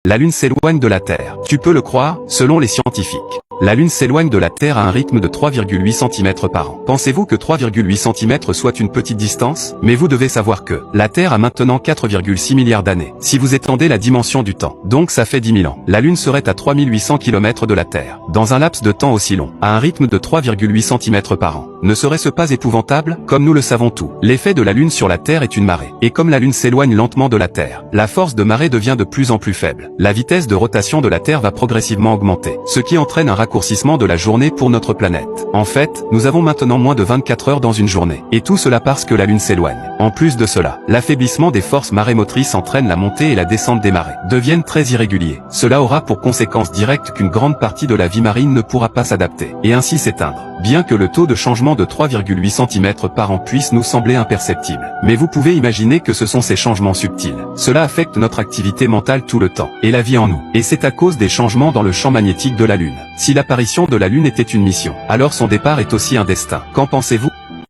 La Lune s'éloigne de la Terre. Tu peux le croire, selon les scientifiques. La Lune s'éloigne de la Terre à un rythme de 3,8 cm par an. Pensez-vous que 3,8 cm soit une petite distance? Mais vous devez savoir que la Terre a maintenant 4,6 milliards d'années. Si vous étendez la dimension du temps, donc ça fait 10 000 ans, la Lune serait à 3800 km de la Terre. Dans un laps de temps aussi long, à un rythme de 3,8 cm par an. Ne serait-ce pas épouvantable? Comme nous le savons tous, l'effet de la Lune sur la Terre est une marée. Et comme la Lune s'éloigne lentement de la Terre, la force de marée devient de plus en plus faible. La vitesse de rotation de la Terre va progressivement augmenter, ce qui entraîne un raccourcissement de la journée pour notre planète. En fait, nous avons maintenant moins de 24 heures dans une journée. Et tout cela parce que la Lune s'éloigne. En plus de cela, l'affaiblissement des forces marémotrices entraîne la montée et la descente des marées, deviennent très irréguliers. Cela aura pour conséquence directe qu'une grande partie de la vie marine ne pourra pas s'adapter, et ainsi s'éteindre. Bien que le taux de changement de 3,8 cm par an puisse nous sembler imperceptible. Mais vous pouvez imaginer que ce sont ces changements subtils. Cela affecte notre activité mentale tout le temps, et la vie en nous. Et c'est à cause des changements dans le champ magnétique de la Lune. Si l'apparition de la Lune était une mission, alors son départ est aussi un destin. Qu'en pensez-vous ?